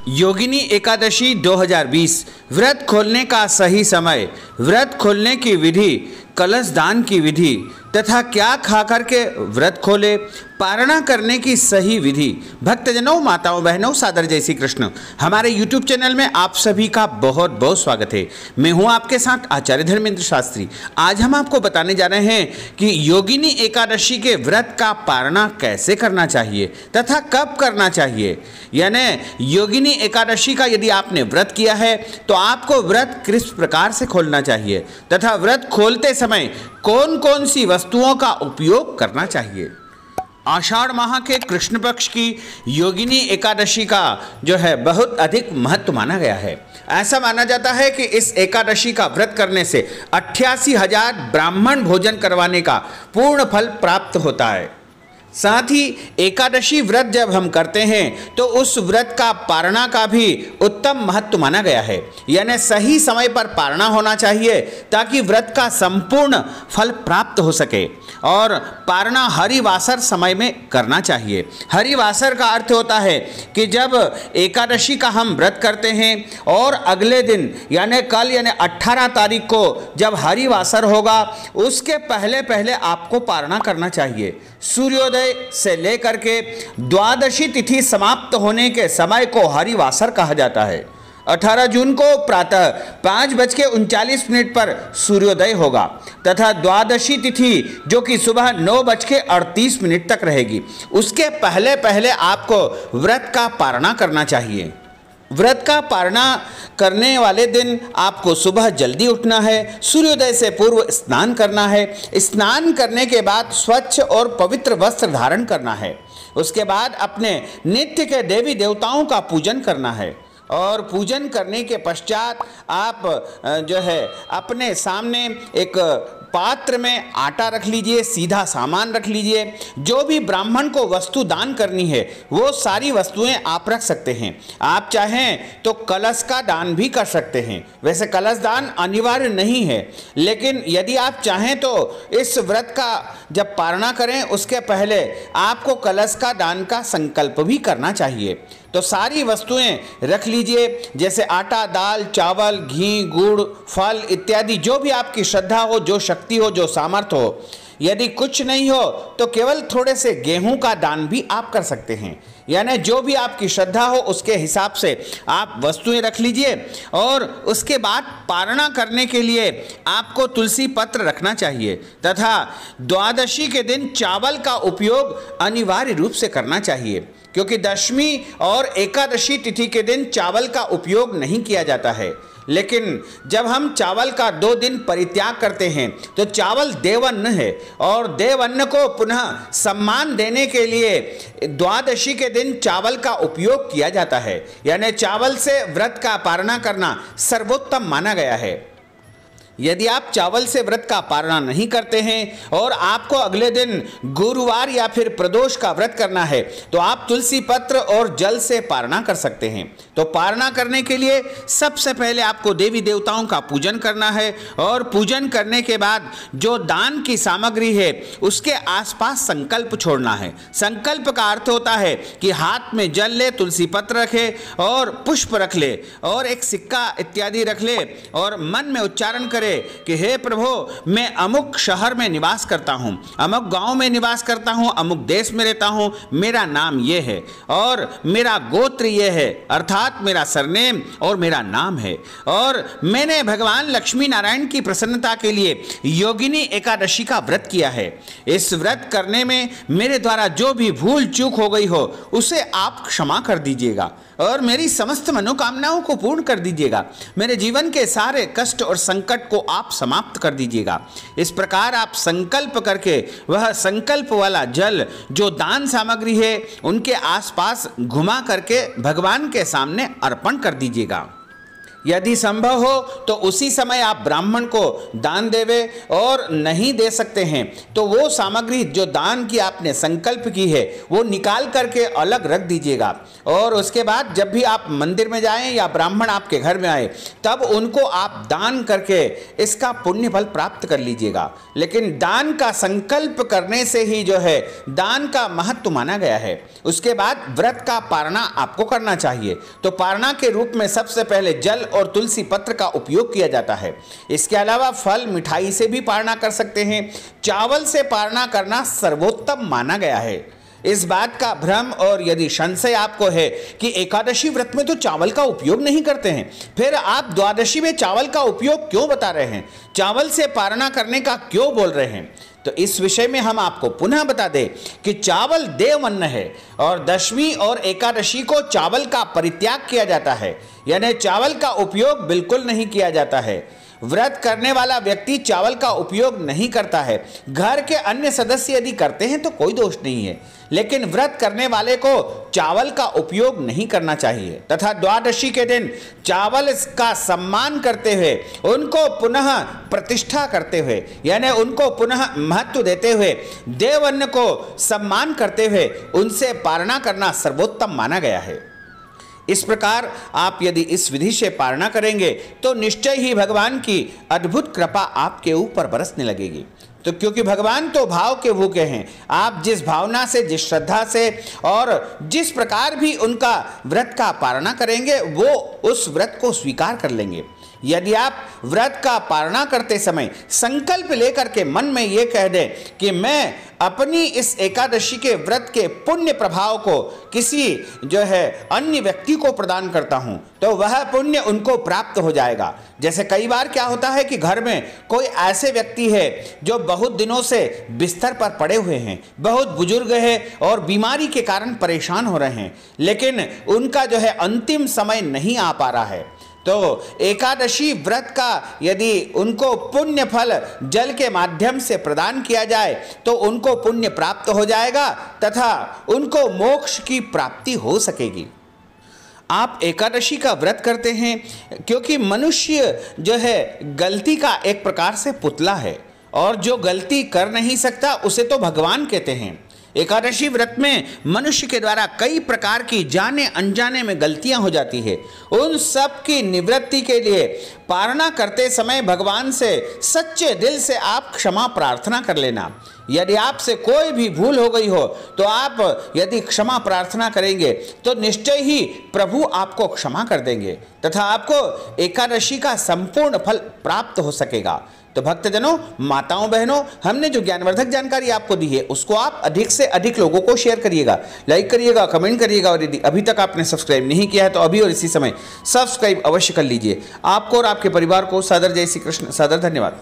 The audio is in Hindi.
योगिनी एकादशी 2020 व्रत खोलने का सही समय, व्रत खोलने की विधि, कलश दान की विधि तथा क्या खा कर के व्रत खोले, पारणा करने की सही विधि। भक्तजनों, माताओं, बहनों, सादर जय श्री कृष्ण। हमारे YouTube चैनल में आप सभी का बहुत बहुत स्वागत है। मैं हूं आपके साथ आचार्य धर्मेंद्र शास्त्री। आज हम आपको बताने जा रहे हैं कि योगिनी एकादशी के व्रत का पारणा कैसे करना चाहिए तथा कब करना चाहिए। यानी योगिनी एकादशी का यदि आपने व्रत किया है तो आपको व्रत किस प्रकार से खोलना चाहिए तथा व्रत खोलते समय कौन कौन सी वस्तुओं का उपयोग करना चाहिए। आषाढ़ माह के कृष्ण पक्ष की योगिनी एकादशी का जो है बहुत अधिक महत्व माना गया है। ऐसा माना जाता है कि इस एकादशी का व्रत करने से 88,000 ब्राह्मण भोजन करवाने का पूर्ण फल प्राप्त होता है। साथ ही एकादशी व्रत जब हम करते हैं तो उस व्रत का पारणा का भी उत्तम महत्व माना गया है। यानी सही समय पर पारणा होना चाहिए ताकि व्रत का संपूर्ण फल प्राप्त हो सके। और पारणा हरिवासर समय में करना चाहिए। हरिवासर का अर्थ होता है कि जब एकादशी का हम व्रत करते हैं और अगले दिन यानी कल यानी 18 तारीख को जब हरिवासर होगा उसके पहले पहले आपको पारणा करना चाहिए। सूर्योदय से लेकर के द्वादशी तिथि समाप्त होने के समय को हरिवासर कहा जाता है। 18 जून को प्रातः 5:39 पर सूर्योदय होगा तथा द्वादशी तिथि जो कि सुबह 9:38 तक रहेगी। उसके पहले पहले आपको व्रत का पारणा करना चाहिए। व्रत का पारणा करने वाले दिन आपको सुबह जल्दी उठना है, सूर्योदय से पूर्व स्नान करना है। स्नान करने के बाद स्वच्छ और पवित्र वस्त्र धारण करना है। उसके बाद अपने नित्य के देवी देवताओं का पूजन करना है और पूजन करने के पश्चात आप जो है अपने सामने एक पात्र में आटा रख लीजिए, सीधा सामान रख लीजिए। जो भी ब्राह्मण को वस्तु दान करनी है वो सारी वस्तुएं आप रख सकते हैं। आप चाहें तो कलश का दान भी कर सकते हैं। वैसे कलश दान अनिवार्य नहीं है, लेकिन यदि आप चाहें तो इस व्रत का जब पारणा करें उसके पहले आपको कलश का दान का संकल्प भी करना चाहिए। तो सारी वस्तुएं रख लीजिए, जैसे आटा, दाल, चावल, घी, गुड़, फल इत्यादि, जो भी आपकी श्रद्धा हो, जो शक्ति हो, जो सामर्थ्य हो। यदि कुछ नहीं हो तो केवल थोड़े से गेहूं का दान भी आप कर सकते हैं। यानी जो भी आपकी श्रद्धा हो उसके हिसाब से आप वस्तुएं रख लीजिए। और उसके बाद पारणा करने के लिए आपको तुलसी पत्र रखना चाहिए तथा द्वादशी के दिन चावल का उपयोग अनिवार्य रूप से करना चाहिए, क्योंकि दशमी और एकादशी तिथि के दिन चावल का उपयोग नहीं किया जाता है। लेकिन जब हम चावल का 2 दिन परित्याग करते हैं तो चावल देवअन्न है और देवअन्न को पुनः सम्मान देने के लिए द्वादशी के दिन चावल का उपयोग किया जाता है। यानी चावल से व्रत का पारणा करना सर्वोत्तम माना गया है। यदि आप चावल से व्रत का पारणा नहीं करते हैं और आपको अगले दिन गुरुवार या फिर प्रदोष का व्रत करना है तो आप तुलसी पत्र और जल से पारणा कर सकते हैं। तो पारणा करने के लिए सबसे पहले आपको देवी देवताओं का पूजन करना है और पूजन करने के बाद जो दान की सामग्री है उसके आसपास संकल्प छोड़ना है। संकल्प का अर्थ होता है कि हाथ में जल ले, तुलसी पत्र रखे और पुष्प रख ले और एक सिक्का इत्यादि रख ले और मन में उच्चारण करे कि हे प्रभु, मैं अमुक शहर में निवास करता हूं, अमुक गांव में निवास करता हूं, अमुक देश में रहता हूं, मेरा नाम ये है और मेरा गोत्र ये है, अर्थात मेरा सरनेम और मेरा नाम है, और मैंने भगवान लक्ष्मी नारायण की प्रसन्नता के लिए योगिनी एकादशी का व्रत किया है। इस व्रत करने में मेरे द्वारा जो भी भूल चूक हो गई हो उसे आप क्षमा कर दीजिएगा और मेरी समस्त मनोकामनाओं को पूर्ण कर दीजिएगा। मेरे जीवन के सारे कष्ट और संकट को आप समाप्त कर दीजिएगा। इस प्रकार आप संकल्प करके वह संकल्प वाला जल जो दान सामग्री है उनके आसपास घुमा करके भगवान के सामने अर्पण कर दीजिएगा। यदि संभव हो तो उसी समय आप ब्राह्मण को दान देवे, और नहीं दे सकते हैं तो वो सामग्री जो दान की आपने संकल्प की है वो निकाल करके अलग रख दीजिएगा। और उसके बाद जब भी आप मंदिर में जाएं या ब्राह्मण आपके घर में आए तब उनको आप दान करके इसका पुण्य फल प्राप्त कर लीजिएगा। लेकिन दान का संकल्प करने से ही जो है दान का महत्व माना गया है। उसके बाद व्रत का पारणा आपको करना चाहिए। तो पारणा के रूप में सबसे पहले जल और तुलसी पत्र का उपयोग किया जाता है। इसके अलावा फल मिठाई से भी पारणा कर सकते हैं। चावल से पारणा करना सर्वोत्तम माना गया है। इस बात का भ्रम और यदि संशय आपको है कि एकादशी व्रत में तो चावल का उपयोग नहीं करते हैं, फिर आप द्वादशी में चावल का उपयोग क्यों बता रहे हैं, चावल से पारणा करने का क्यों बोल रहे हैं, तो इस विषय में हम आपको पुनः बता दें कि चावल देव अन्न है और दशमी और एकादशी को चावल का परित्याग किया जाता है, यानी चावल का उपयोग बिल्कुल नहीं किया जाता है। व्रत करने वाला व्यक्ति चावल का उपयोग नहीं करता है। घर के अन्य सदस्य यदि करते हैं तो कोई दोष नहीं है, लेकिन व्रत करने वाले को चावल का उपयोग नहीं करना चाहिए। तथा द्वादशी के दिन चावल का सम्मान करते हुए, उनको पुनः प्रतिष्ठा करते हुए, यानी उनको पुनः महत्व देते हुए, देवअन्न को सम्मान करते हुए उनसे पारणा करना सर्वोत्तम माना गया है। इस प्रकार आप यदि इस विधि से पारणा करेंगे तो निश्चय ही भगवान की अद्भुत कृपा आपके ऊपर बरसने लगेगी। तो क्योंकि भगवान तो भाव के भूखे हैं, आप जिस भावना से, जिस श्रद्धा से और जिस प्रकार भी उनका व्रत का पारणा करेंगे वो उस व्रत को स्वीकार कर लेंगे। यदि आप व्रत का पारणा करते समय संकल्प लेकर के मन में ये कह दें कि मैं अपनी इस एकादशी के व्रत के पुण्य प्रभाव को किसी जो है अन्य व्यक्ति को प्रदान करता हूं, तो वह पुण्य उनको प्राप्त हो जाएगा। जैसे कई बार क्या होता है कि घर में कोई ऐसे व्यक्ति है जो बहुत दिनों से बिस्तर पर पड़े हुए हैं, बहुत बुजुर्ग है और बीमारी के कारण परेशान हो रहे हैं, लेकिन उनका जो है अंतिम समय नहीं आ पा रहा है। तो एकादशी व्रत का यदि उनको पुण्य फल जल के माध्यम से प्रदान किया जाए तो उनको पुण्य प्राप्त हो जाएगा तथा उनको मोक्ष की प्राप्ति हो सकेगी। आप एकादशी का व्रत करते हैं क्योंकि मनुष्य जो है गलती का एक प्रकार से पुतला है, और जो गलती कर नहीं सकता उसे तो भगवान कहते हैं। एकादशी व्रत में मनुष्य के द्वारा कई प्रकार की जाने अनजाने में गलतियां हो जाती है। उन सब की निवृत्ति के लिए पारणा करते समय भगवान से सच्चे दिल से आप क्षमा प्रार्थना कर लेना। यदि आपसे कोई भी भूल हो गई हो तो आप यदि क्षमा प्रार्थना करेंगे तो निश्चय ही प्रभु आपको क्षमा कर देंगे तथा आपको एकादशी का संपूर्ण फल प्राप्त हो सकेगा। तो भक्तजनों, माताओं, बहनों, हमने जो ज्ञानवर्धक जानकारी आपको दी है उसको आप अधिक से अधिक लोगों को शेयर करिएगा, लाइक करिएगा, कमेंट करिएगा, और यदि अभी तक आपने सब्सक्राइब नहीं किया है तो अभी और इसी समय सब्सक्राइब अवश्य कर लीजिए। आपको और आपके परिवार को सादर जय श्री कृष्ण, सादर धन्यवाद।